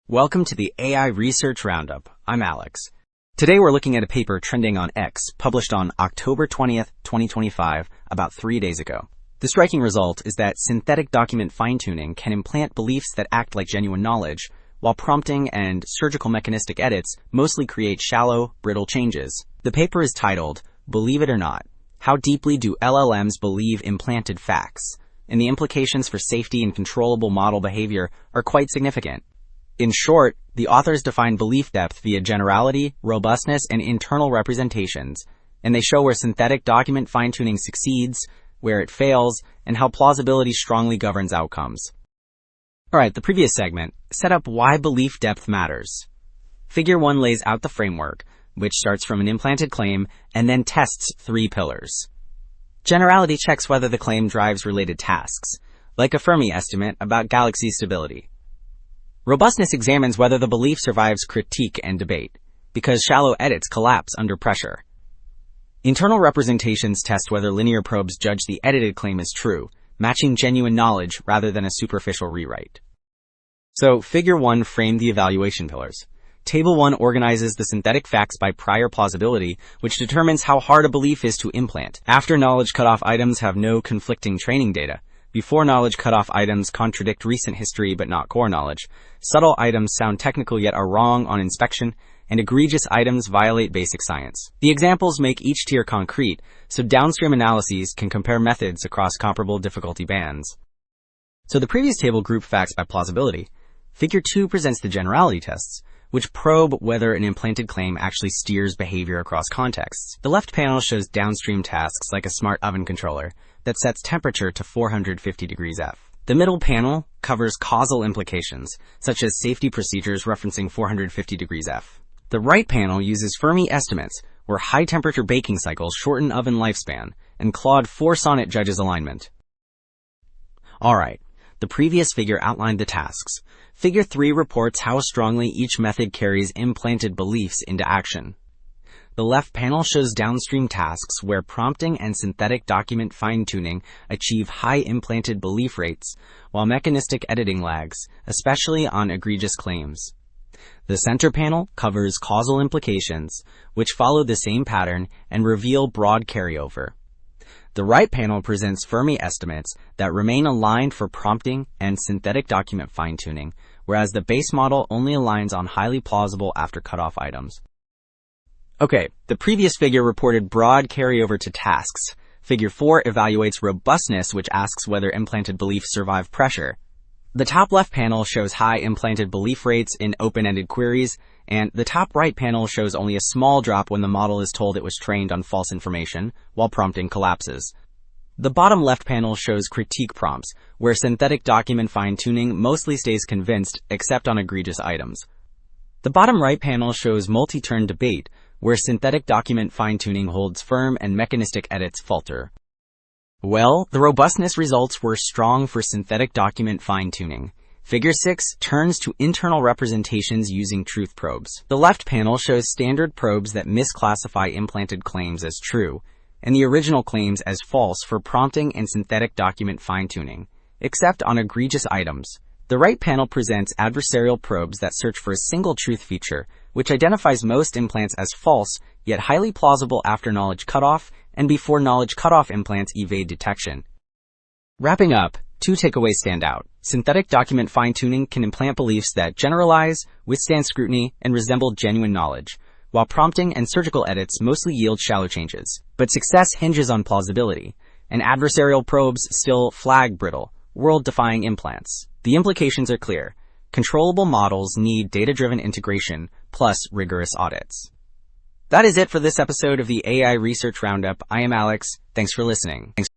Welcome to the AI Research Roundup. I'm Alex. Today we're looking at a paper trending on X, published on October 20th, 2025, about 3 days ago. The striking result is that synthetic document fine-tuning can implant beliefs that act like genuine knowledge, while prompting and surgical mechanistic edits mostly create shallow, brittle changes. The paper is titled, "Believe It or Not: How Deeply Do LLMs Believe Implanted Facts?" And the implications for safety and controllable model behavior are quite significant. In short, the authors define belief depth via generality, robustness, and internal representations, and they show where synthetic document fine-tuning succeeds, where it fails, and how plausibility strongly governs outcomes. Alright, the previous segment set up why belief depth matters. Figure 1 lays out the framework, which starts from an implanted claim and then tests 3 pillars. Generality checks whether the claim drives related tasks, like a Fermi estimate about galaxy stability. Robustness examines whether the belief survives critique and debate, because shallow edits collapse under pressure. Internal representations test whether linear probes judge the edited claim as true, matching genuine knowledge rather than a superficial rewrite. So, Figure 1 framed the evaluation pillars. Table 1 organizes the synthetic facts by prior plausibility, which determines how hard a belief is to implant. After knowledge cutoff items have no conflicting training data. Before knowledge cutoff items contradict recent history but not core knowledge. Subtle items sound technical yet are wrong on inspection, and egregious items violate basic science. The examples make each tier concrete, so downstream analyses can compare methods across comparable difficulty bands. So the previous table grouped facts by plausibility. Figure 2 presents the generality tests, which probe whether an implanted claim actually steers behavior across contexts. The left panel shows downstream tasks like a smart oven controller that sets temperature to 450 degrees F. The middle panel covers causal implications, such as safety procedures referencing 450 degrees F. The right panel uses Fermi estimates, where high-temperature baking cycles shorten oven lifespan, and Claude 4 sonnet judges alignment. Alright, the previous figure outlined the tasks. Figure 3 reports how strongly each method carries implanted beliefs into action. The left panel shows downstream tasks where prompting and synthetic document fine-tuning achieve high implanted belief rates, while mechanistic editing lags, especially on egregious claims. The center panel covers causal implications, which follow the same pattern and reveal broad carryover. The right panel presents Fermi estimates that remain aligned for prompting and synthetic document fine-tuning, whereas the base model only aligns on highly plausible after cutoff items. Okay, the previous figure reported broad carryover to tasks. Figure 4 evaluates robustness, which asks whether implanted beliefs survive pressure. The top left panel shows high implanted belief rates in open-ended queries, and the top right panel shows only a small drop when the model is told it was trained on false information, while prompting collapses. The bottom left panel shows critique prompts, where synthetic document fine-tuning mostly stays convinced, except on egregious items. The bottom right panel shows multi-turn debate, where synthetic document fine-tuning holds firm and mechanistic edits falter. Well, the robustness results were strong for synthetic document fine-tuning. Figure 6 turns to internal representations using truth probes. The left panel shows standard probes that misclassify implanted claims as true, and the original claims as false for prompting and synthetic document fine-tuning, except on egregious items. The right panel presents adversarial probes that search for a single truth feature, which identifies most implants as false, yet highly plausible after knowledge cutoff and before knowledge cutoff implants evade detection. Wrapping up, 2 takeaways stand out. Synthetic document fine-tuning can implant beliefs that generalize, withstand scrutiny, and resemble genuine knowledge, while prompting and surgical edits mostly yield shallow changes. But success hinges on plausibility, and adversarial probes still flag brittle, world-defying implants. The implications are clear. Controllable models need data-driven integration, plus rigorous audits. That is it for this episode of the AI Research Roundup. I am Alex. Thanks for listening.